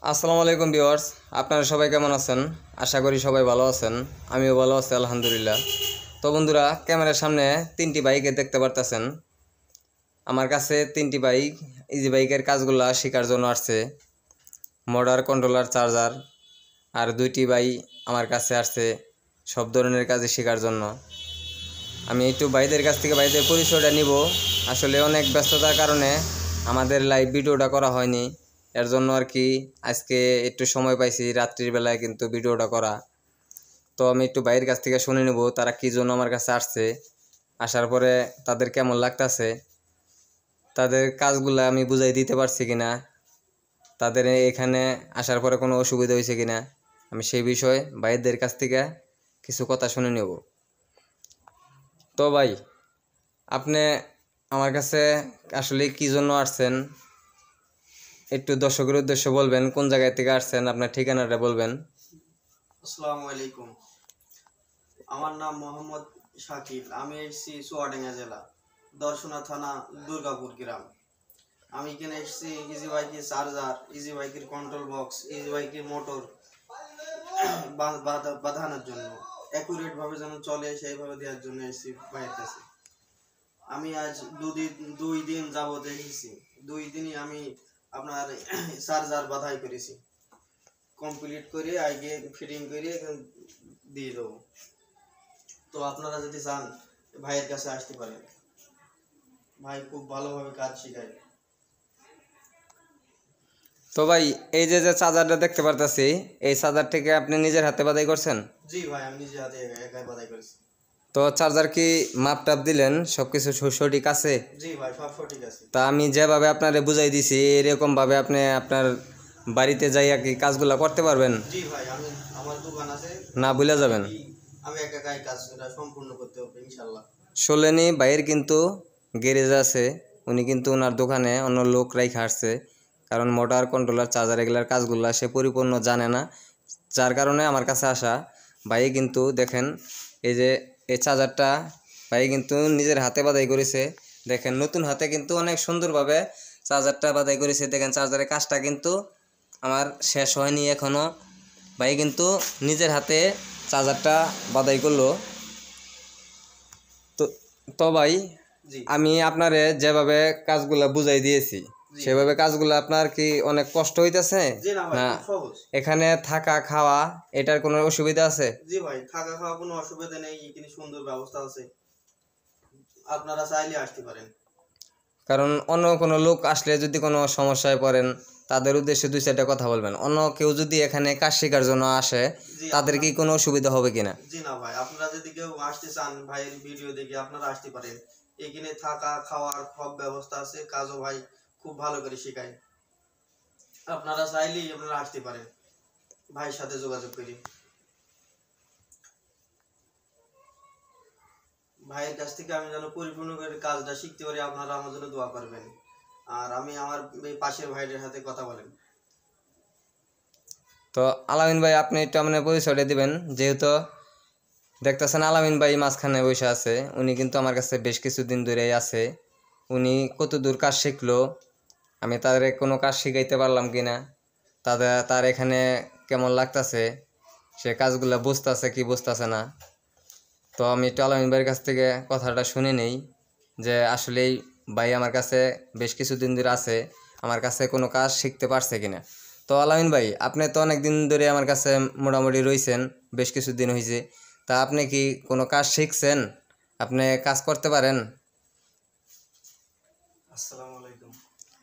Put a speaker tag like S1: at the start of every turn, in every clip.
S1: আসসালামু আলাইকুম ভিউয়ার্স, আপনারা সবাই কেমন আছেন? আশা করি সবাই ভালো আছেন। আমিও ভালো আছি আলহামদুলিল্লাহ। তো বন্ধুরা, ক্যামেরার সামনে তিনটি বাইকে দেখতে পারতেছেন। আমার কাছে তিনটি বাইক ইজি বাইকের কাজগুলা শেখার জন্য আসছে। মোটর কন্ট্রোলার, চার্জার আর দুইটি বাইক আমার কাছে আসছে সব ধরনের কাজে শেখার জন্য। আমি একটু ভাইদের কাছ থেকে ভাইদের পরিচয়টা নিব। আসলে অনেক ব্যস্ততার কারণে আমাদের লাইভ ভিডিওটা করা হয়নি, এর জন্য আর কি আজকে একটু সময় পাইছি রাত্রির বেলায় কিন্তু ভিডিওটা করা। তো আমি একটু ভাইয়ের কাছ থেকে শুনে নেব তারা কী জন্য আমার কাছে আসছে, আসার পরে তাদের কেমন লাগতেছে, তাদের কাজগুলো আমি বুঝাই দিতে পারছি কিনা, তাদের এখানে আসার পরে কোনো অসুবিধা হয়েছে কিনা, আমি সেই বিষয়ে ভাইদের কাছ থেকে কিছু কথা শুনে নেব। তো ভাই, আপনি আমার কাছে আসলে কি জন্য আসছেন একটু দর্শকের উদ্দেশ্যে বলবেন, কোন জায়গা থেকে আসছেন, আপনার ঠিকানাটা বলবেন।
S2: আসসালামু আলাইকুম। আমার নাম মোহাম্মদ শাকিল। আমি এসেছি চুয়াডাঙ্গা জেলা, দর্শনা থানা, দুর্গাপুর গ্রাম। আমি এখানে এসেছি ইজি বাইকের চার্জার, ইজি বাইকের কন্ট্রোল বক্স, ইজি বাইকের মোটর বাঁধানোর জন্য, অ্যাকুরেট ভাবে যেন চলে সেইভাবে দেওয়ার জন্য এসেছি ভাইয়ের কাছে। আমি আজ দুই দিন যাবত এসেছি। 2 দিনই আমি আপনার চার্জার বাধাই করেছি, কমপ্লিট করে আগে ফিটিং করে দিয়ে দেবো। তো আপনারা যদি চান ভাইয়ের কাছে আসতে পারেন, ভাই খুব ভালোভাবে কাজ শেখায়।
S1: তো ভাই, এই যে যে চার্জারটা দেখতে পারতেছি, এই চার্জারটিকে আপনি নিজের হাতে বাদাই করছেন?
S2: জি ভাই, আমি নিজে হাতে একাই বাধাই করেছি।
S1: তো চার্জার কি মাপ টাপ দিলেন, সব কিছু সঠিক আছে?
S2: জি ভাই, সব সঠিক আছে।
S1: তা আমি যেভাবে আপনারে বুঝাই দিছি এরকমভাবে আপনি আপনার বাড়িতে যাইয়া কি কাজগুলো করতে পারবেন?
S2: জি ভাই, আমি আমার দোকান আছে,
S1: না ভুলে
S2: আমি
S1: যাবেন।
S2: আমি একাই কাজটা সম্পূর্ণ করতে হবে ইনশাল্লাহ।
S1: সোলেনি ভাইয়ের কিন্তু গ্যারেজ আছে, উনি কিন্তু ওনার দোকানে অন্য লোক রাইখা আসছে, কারণ মোটর কন্ট্রোলার, চার্জার এগুলার কাজগুলো সে পরিপূর্ণ জানে না, যার কারণে আমার কাছে আসা। ভাই কিন্তু দেখেন, এই যে এই চার্জারটা ভাই কিন্তু নিজের হাতে বাদাই করেছে। দেখেন নতুন হাতে কিন্তু অনেক সুন্দরভাবে চার্জারটা বাদাই করেছে। দেখেন চার্জারের কাজটা কিন্তু আমার শেষ হয়নি এখনও। ভাই কিন্তু নিজের হাতে চার্জারটা বাদাই করলো। তো তো ভাই,
S2: জি
S1: আমি আপনারে যেভাবে কাজগুলা বুঝাই দিয়েছি
S2: জি
S1: সেভাবে কাজগুলো আপনার কি অনেক কষ্ট হইতেছে?
S2: জি না ভাই,
S1: না
S2: খুব সহজ।
S1: এখানে থাকা খাওয়া এটার কোনো অসুবিধা আছে?
S2: জি ভাই, থাকা খাওয়া কোনো অসুবিধা নেই, এখানে সুন্দর ব্যবস্থা আছে, আপনারা চাইলে আসতে পারেন।
S1: কারণ অন্য কোনো লোক আসলে যদি কোনো সমস্যায় পড়েন, তাদের উদ্দেশ্যে দুই চারটা কথা বলবেন। অন্য কেউ যদি এখানে কাজ শেখার জন্য আসে,
S2: জি
S1: তাদের
S2: আপনার
S1: কি কোনো অসুবিধা হবে কিনা?
S2: জি না ভাই, আপনারা যদি কেউ আসতে চান ভাইয়ের ভিডিও দেখে আপনারা আসতে পারেন। এখানে থাকা খাওয়ার সব ব্যবস্থা আছে, কাজও ভাই খুব ভালো করে শেখায়। আপনারা চাইলেই আপনারা আসতে পারেন ভাইয়ের সাথে যোগাযোগ করি। ভাইয়ের কাছ থেকে আমি যেন পরিপূর্ণ করে কাজটা শিখতে পারি, আপনারা আমার জন্য দোয়া করবেন। আর আমি আমার এই পাশের ভাইদের সাথে কথা বলেন।
S1: তো আলামিন ভাই, আপনি একটু আপনার পরিচয়টা দিবেন, যেহেতু দেখতেছেন আলামিন ভাই মাঝখানে বসে আছে। উনি কিন্তু আমার কাছে বেশ কিছুদিন ধরেই আছে। উনি কত দূর কাজ শিখলো, আমি তাদের কোনো কাজ শিখাইতে পারলাম কি না, তার এখানে কেমন লাগতেছে, সে কাজগুলো বুঝতেছে কি বুঝতেছে না। তো আমি একটু আলামিন ভাইয়ের কাছ থেকে কথাটা শুনে নেই যে আসলেই ভাই আমার কাছে বেশ কিছুদিন ধরে আছে, আমার কাছে কোনো কাজ শিখতে পারছে কিনা। তো আলামিন ভাই, আপনি তো অনেক দিন ধরে আমার কাছে মোটামুটি রয়েছেন, বেশ কিছুদিন হয়েছে। তা আপনি কি কোনো কাজ শিখছেন? আপনি কাজ করতে পারেন?
S3: আসসালামু আলাইকুম।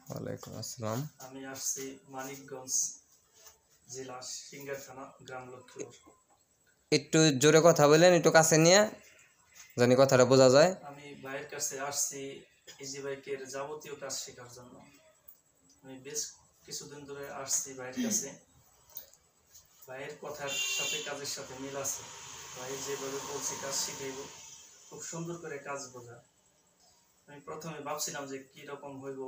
S1: ওয়ালাইকুম আসসালাম।
S3: আমি আসছি মানিকগঞ্জ জেলা, সিংড়া থানা, গ্রাম লক্ষ্মীপুর।
S1: একটু জোরে কথা বলেন, একটু কাছে নিয়ে, জানি কথাটা বোঝা যায়।
S3: আমি ভাইয়ের কাছে আসছি ইজি বাইকের যাবতীয় কাজ শেখার জন্য। আমি বেশ কিছুদিন ধরে আসছি ভাইয়ের কাছে। ভাইয়ের কথার সাথে কাজের সাথে মিল আছে। ভাই যেভাবে বলছে কাজ শিখাইব, খুব সুন্দর করে কাজ বোঝা। আমি প্রথমে ভাবছিলাম যে কীরকম হইব,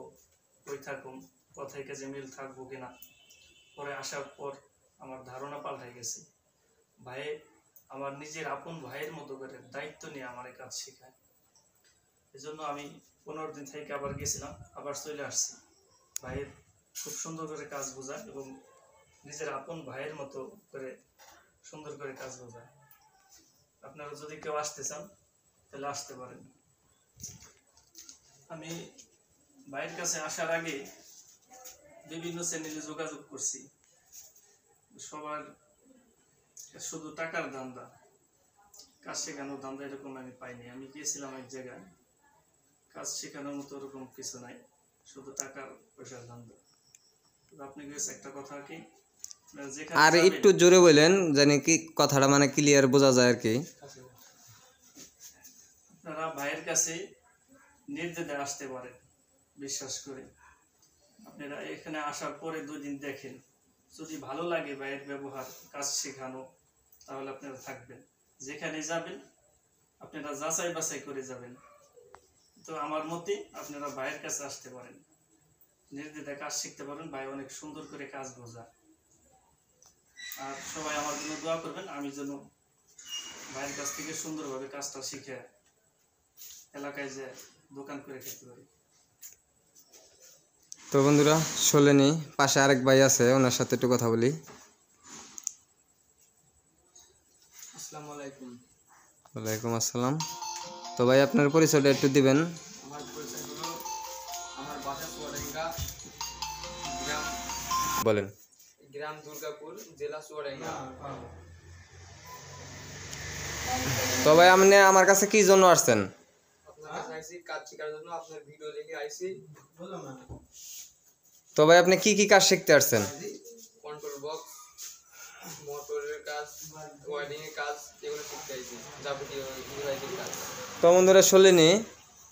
S3: কই থাকুম, কথায় কাজে মিল থাকবো কিনা। পরে আসার পর আমার ধারণা পাল্টাই গেছে। ভাই আমার নিজের আপন ভাইয়ের মতো করে দায়িত্ব নিয়ে আমার কাজ শেখায়। এজন্য আমি 15 দিন থেকে আবার গেছিলাম, আবার চলে আসছি। ভাইয়ের খুব সুন্দর করে কাজ বোঝায় এবং নিজের আপন ভাইয়ের মতো করে সুন্দর করে কাজ বোঝায়। আপনারা যদি কেউ আসতে চান তাহলে আসতে পারেন। আমি ভাইয়ের কাছে আসার আগে বিভিন্ন চ্যানেলে যোগাযোগ করছি, সবার শুধু টাকার ধান্দা, কাজ শেখানোর ধান্দা এরকম আমি পাইনি। আমি গিয়েছিলাম এক জায়গায়, কাজ শেখানোর মতো ওরকম কিছু নাই, শুধু টাকার পয়সার ধান্দা। আপনি গেছে একটা কথা কি, যেখানে
S1: আর
S3: যাবেন,
S1: একটু জোরে বলেন জানি কি কথাটা মানে ক্লিয়ার বোঝা যায় আর কি।
S3: আপনারা ভাইয়ের কাছে নির্দ্বিধে আসতে পারেন, বিশ্বাস করে। আপনারা এখানে আসার পরে 2 দিন দেখেন, যদি ভালো লাগে ভাইয়ের ব্যবহার, কাজ শেখানো, তাহলে আপনারা থাকবেন। যেখানে যাবেন আপনারা যাচাই বাছাই করে যাবেন। তো আমার মতে আপনারা ভাইয়ের কাছে আসতে পারেন, নির্দ্বিধায় কাজ শিখতে পারেন। ভাই অনেক সুন্দর করে কাজ বোঝায়। আর সবাই আমার জন্য দোয়া করবেন, আমি যেন ভাইয়ের কাছ থেকে সুন্দরভাবে কাজটা শিখে এলাকায় যে দোকান করে খেতে পারি।
S1: তো বন্ধুরা শোনেনি, পাশে আরেক ভাই আছে, ওনার সাথে একটু কথা বলি।
S2: আসসালামু আলাইকুম।
S1: ওয়ালাইকুম আসসালাম। তো ভাই আপনার পরিচয়টা একটু দিবেন।
S2: আমার পরিচয় হলো, আমার বাসা চুয়াডাঙ্গা, গ্রাম
S1: বলেন।
S2: গ্রাম দুর্গাপুর, জেলা চুয়াডাঙ্গা।
S1: তো ভাই আপনি আমার কাছে কি জন্য আসছেন?
S2: আপনার কাছে আইছি কাজ শেখার জন্য, আপনার ভিডিও দেখে আইছি। বললাম না,
S1: তো ভাই আপনি কি কি কাজ শিখতে আসছেন?
S2: কন্ট্রোল বক্স, মোটরের কাজ, ওয়ারিং এর কাজ, এগুলো শিখতে আইছি, যাবতীয় ডিভাইসের কাজ।
S1: তো বন্ধুরা শুনলেনি,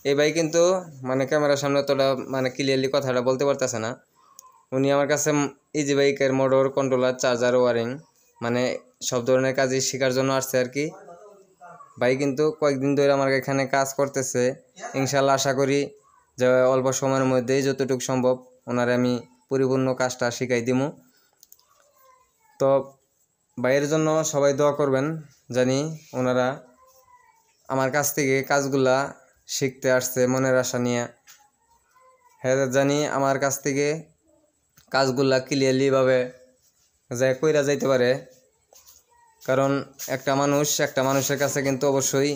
S1: এই ভাই কিন্তু মানে ক্যামেরার সামনে অতটা মানে ক্লিয়ারলি কথাটা বলতে পারতেছে না। উনি আমার কাছে ইজি বাইকের মোটর, কন্ট্রোলার, চার্জার, ওয়ারিং মানে সব ধরনের কাজই শেখার জন্য আসছে আর কি। ভাই কিন্তু কয়েকদিন ধরে আমার এখানে কাজ করতেছে। ইনশাল্লাহ আশা করি যে অল্প সময়ের মধ্যেই যতটুকু সম্ভব ওনারে আমি পরিপূর্ণ কাজটা শিখাই দিব। তো ভাইয়ের জন্য সবাই দোয়া করবেন, জানি ওনারা আমার কাছ থেকে কাজগুলা শিখতে আসছে মনের আশা নিয়ে। হ্যাঁ, জানি আমার কাছ থেকে কাজগুলা ক্লিয়ারলিভাবে যায় কইরা যাইতে পারে। কারণ একটা মানুষের কাছে কিন্তু অবশ্যই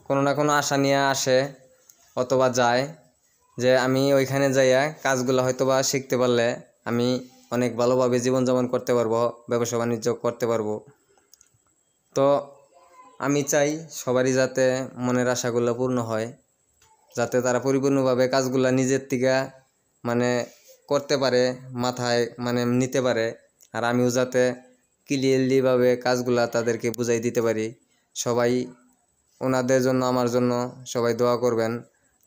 S1: কোনো না কোনো আশা নিয়ে আসে অথবা যায়, যে আমি ওইখানে যাইয়া কাজগুলো হয়তোবা শিখতে পারলে আমি অনেক ভালোভাবে জীবনযাপন করতে পারবো, ব্যবসা বাণিজ্য করতে পারবো। তো আমি চাই সবারই যাতে মনের আশাগুলো পূর্ণ হয়, যাতে তারা পরিপূর্ণভাবে কাজগুলো নিজের থেকে মানে করতে পারে, মাথায় মানে নিতে পারে। আর আমিও যাতে ক্লিয়ারলিভাবে কাজগুলা তাদেরকে বুঝাই দিতে পারি। সবাই ওনাদের জন্য, আমার জন্য সবাই দোয়া করবেন,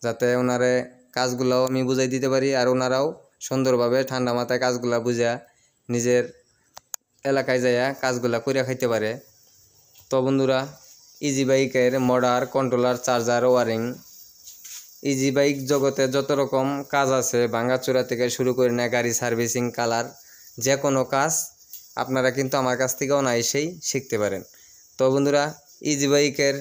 S1: যাতে ওনারে কাজগুলাও আমি বুঝাই দিতে পারি, আর ওনারাও সুন্দরভাবে ঠান্ডা মাথায় কাজগুলা বুঝা নিজের এলাকায় যাইয়া কাজগুলা করিয়া খাইতে পারে। তো বন্ধুরা, ইজি বাইকের motor, controller, charger, wiring, easy bike জগতে যত রকম কাজ আছে, ভাঙাচোরা থেকে শুরু করে না গাড়ি সার্ভিসিং, কালার, যে কোনো কাজ আপনারা কিন্তু আমার কাছ থেকে অনায়াসেই শিখতে পারেন। তো বন্ধুরা, ইজি বাইকের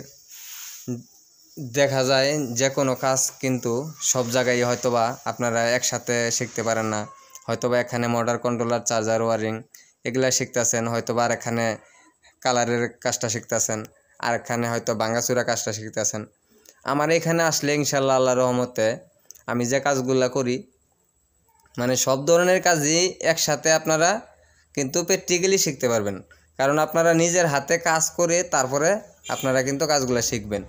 S1: দেখা যায় যে কোনো কাজ কিন্তু সব জায়গায় হয়তোবা আপনারা একসাথে শিখতে পারেন না। হয়তোবা এখানে মোটর, কন্ট্রোলার, চার্জার, ওয়ারিং এগুলা শিখতেছেন, হয়তোবা আর এখানে কালারের কাজটা শিখতেছেন, আর এখানে হয়তো ভাঙাচোরা কাজটা শিখতেছেন। আমার এখানে আসলে ইনশাল্লাহ আল্লাহর রহমতে আমি যে কাজগুলা করি মানে সব ধরনের কাজই একসাথে আপনারা কিন্তু প্র্যাকটিক্যালি শিখতে পারবেন। কারণ আপনারা নিজের হাতে কাজ করে তারপরে আপনারা কিন্তু কাজগুলো শিখবেন।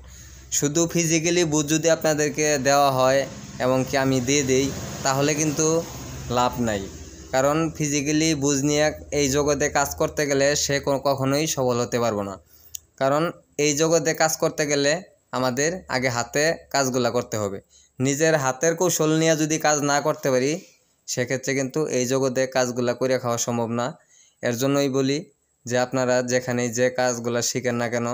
S1: শুধু ফিজিক্যালি বুঝ যদি আপনাদেরকে দেওয়া হয় এবং কি আমি দিয়ে দেই, তাহলে কিন্তু লাভ নাই। কারণ ফিজিক্যালি বুঝ নিয়ে এই জগতে কাজ করতে গেলে সে কখনোই সফল হতে পারবো না। কারণ এই জগতে কাজ করতে গেলে আমাদের আগে হাতে কাজগুলা করতে হবে। নিজের হাতের কৌশল নিয়ে যদি কাজ না করতে পারি, সেক্ষেত্রে কিন্তু এই জগতে কাজগুলা করে খাওয়া সম্ভব না। এর জন্যই বলি যে আপনারা যেখানেই যে কাজগুলা শিখেন না কেন,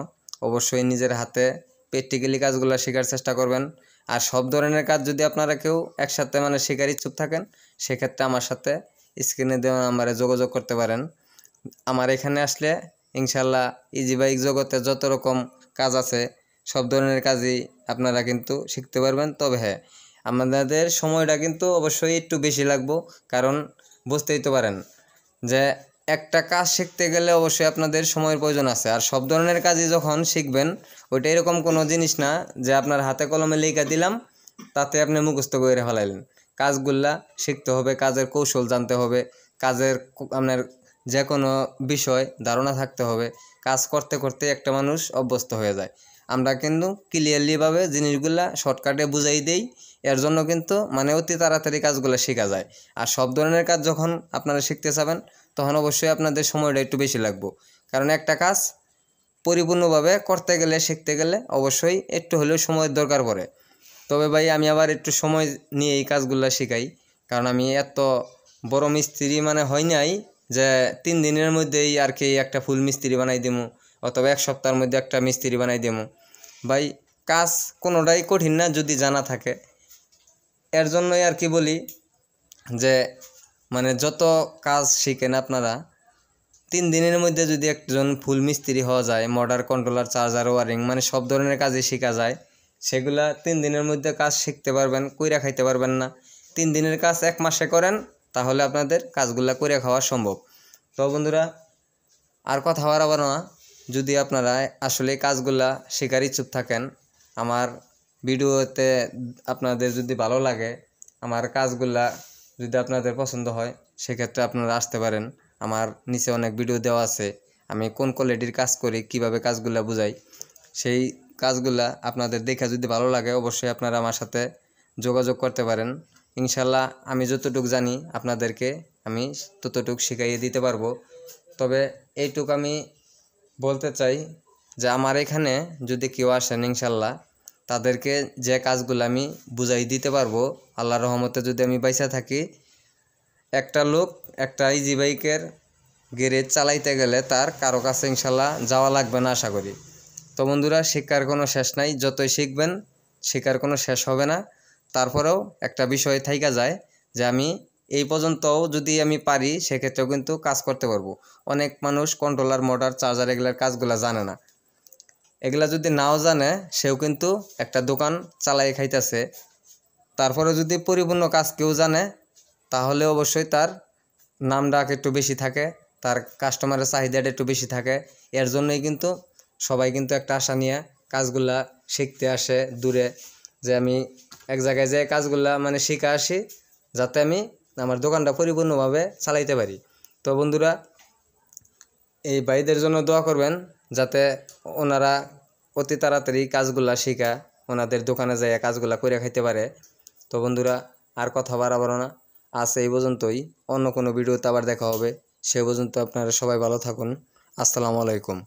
S1: অবশ্যই নিজের হাতে প্র্যাকটিক্যালি কাজগুলা শেখার চেষ্টা করবেন। আর সব ধরনের কাজ যদি আপনারা কেউ একসাথে মানে শেখার ইচ্ছুক থাকেন, সেক্ষেত্রে আমার সাথে স্ক্রিনে দেওয়া নাম্বারে যোগাযোগ করতে পারেন। আমার এখানে আসলে ইনশাল্লাহ ইজি বাইক জগতে যত রকম কাজ আছে সব ধরনের কাজই আপনারা কিন্তু শিখতে পারবেন। তবে হ্যাঁ, আমাদের সময়টা কিন্তু অবশ্যই একটু বেশি লাগবে, কারণ বুঝতেই তো পারেন যে একটা কাজ শিখতে গেলে অবশ্যই আপনাদের সময়ের প্রয়োজন আছে। আর সব ধরনের কাজই যখন শিখবেন ওইটা এরকম কোনো জিনিস না যে আপনার হাতে কলমে লেখা দিলাম তাতে আপনি মুখস্থ করে ফেলাইলেন। কাজগুলা শিখতে হবে, কাজের কৌশল জানতে হবে, কাজের আপনার যে কোনো বিষয় ধারণা থাকতে হবে। কাজ করতে করতে একটা মানুষ অভ্যস্ত হয়ে যায়। আমরা কিন্তু ক্লিয়ারলিভাবে জিনিসগুলা শর্টকাটে বুঝাই দেই, এর জন্য কিন্তু মানে অতি তাড়াতাড়ি কাজগুলো শেখা যায়। আর সব ধরনের কাজ যখন আপনারা শিখতে চাবেন তখন অবশ্যই আপনাদের সময়টা একটু বেশি লাগবে, কারণ একটা কাজ পরিপূর্ণভাবে করতে গেলে শিখতে গেলে অবশ্যই একটু হলেও সময়ের দরকার পড়ে। তবে ভাই আমি আবার একটু সময় নিয়ে এই কাজগুলো শেখাই, কারণ আমি এত বড় মিস্ত্রি মানে হয় নাই যে 3 দিনের মধ্যেই আর কি একটা ফুল মিস্ত্রি বানাই দেবো অথবা 1 সপ্তাহের মধ্যে একটা মিস্ত্রি বানাই দেবো। ভাই কাজ কোনোটাই কঠিন না যদি জানা থাকে। এর জন্যই আর কি বলি যে মানে যত কাজ শিখেন আপনারা 3 দিনের মধ্যে যদি একজন ফুল মিস্ত্রি হওয়া যায়, মোটর কন্ট্রোলার, চার্জার, ওয়ারিং মানে সব ধরনের কাজই শেখা যায়, সেগুলা 3 দিনের মধ্যে কাজ শিখতে পারবেন, কইরা খাইতে পারবেন না। 3 দিনের কাজ 1 মাসে করেন তাহলে আপনাদের কাজগুলা কইরা খাওয়া সম্ভব। তো বন্ধুরা আর কথা বাড়াবো না, যদি আপনারা আসলে কাজগুলা শেখার ইচ্ছুক থাকেন, আমার ভিডিওতে আপনাদের যদি ভালো লাগে, আমার কাজগুলা যদি আপনাদের পছন্দ হয়, সেক্ষেত্রে আপনারা আসতে পারেন। আমার নিচে অনেক ভিডিও দেওয়া আছে, আমি কোন কোয়ালিটির কাজ করি, কিভাবে কাজগুলা বুঝাই, সেই কাজগুলা আপনাদের দেখে যদি ভালো লাগে অবশ্যই আপনারা আমার সাথে যোগাযোগ করতে পারেন। ইনশাল্লাহ আমি যতটুকু জানি আপনাদেরকে আমি ততটুকু শিখাইয়ে দিতে পারবো। তবে এইটুকু আমি বলতে চাই যে আমার এখানে যদি কেউ আসেন ইনশাল্লাহ তাদেরকে যে কাজগুলো আমি বুঝাই দিতে পারবো, আল্লাহর রহমতে যদি আমি বাইসা থাকি, একটা লোক একটা ইজি বাইকের গ্যারেজ চালাইতে গেলে তার কারো কাছে ইনশাল্লাহ যাওয়া লাগবে না আশা করি। তো বন্ধুরা শিক্ষার কোনো শেষ নাই, যতই শিখবেন শেখার কোনো শেষ হবে না। তারপরেও একটা বিষয় থাইকা যায় যে আমি এই পর্যন্তও যদি আমি পারি সেক্ষেত্রেও কিন্তু কাজ করতে পারবো। অনেক মানুষ কন্ট্রোলার, মোটর, চার্জার এগুলার কাজগুলো জানে না। এগুলা যদি নাও জানে সেও কিন্তু একটা দোকান চালাই খাইতেছে। তারপরে যদি পরিপূর্ণ কাজ কেউ জানে তাহলে অবশ্যই তার নাম ডাক একটু বেশি থাকে, তার কাস্টমারের চাহিদাটা একটু বেশি থাকে। এর জন্যই কিন্তু সবাই কিন্তু একটা আশা নিয়ে কাজগুলা শিখতে আসে দূরে, যে আমি এক জায়গায় যে কাজগুলা মানে শিখে আসি যাতে আমি আমার দোকানটা পরিপূর্ণভাবে চালাইতে পারি। তো বন্ধুরা এই ভাইদের জন্য দোয়া করবেন যাতে ওনারা অতি তাড়াতাড়ি কাজগুলা শিখা ওনাদের দোকানে যায় কাজগুলা করে খাইতে পারে। তো বন্ধুরা আর কথা বাড়াবো না, আজ এই পর্যন্তই। অন্য কোনো ভিডিওতে আবার দেখা হবে। সে পর্যন্ত আপনারা সবাই ভালো থাকুন। আসসালামু আলাইকুম।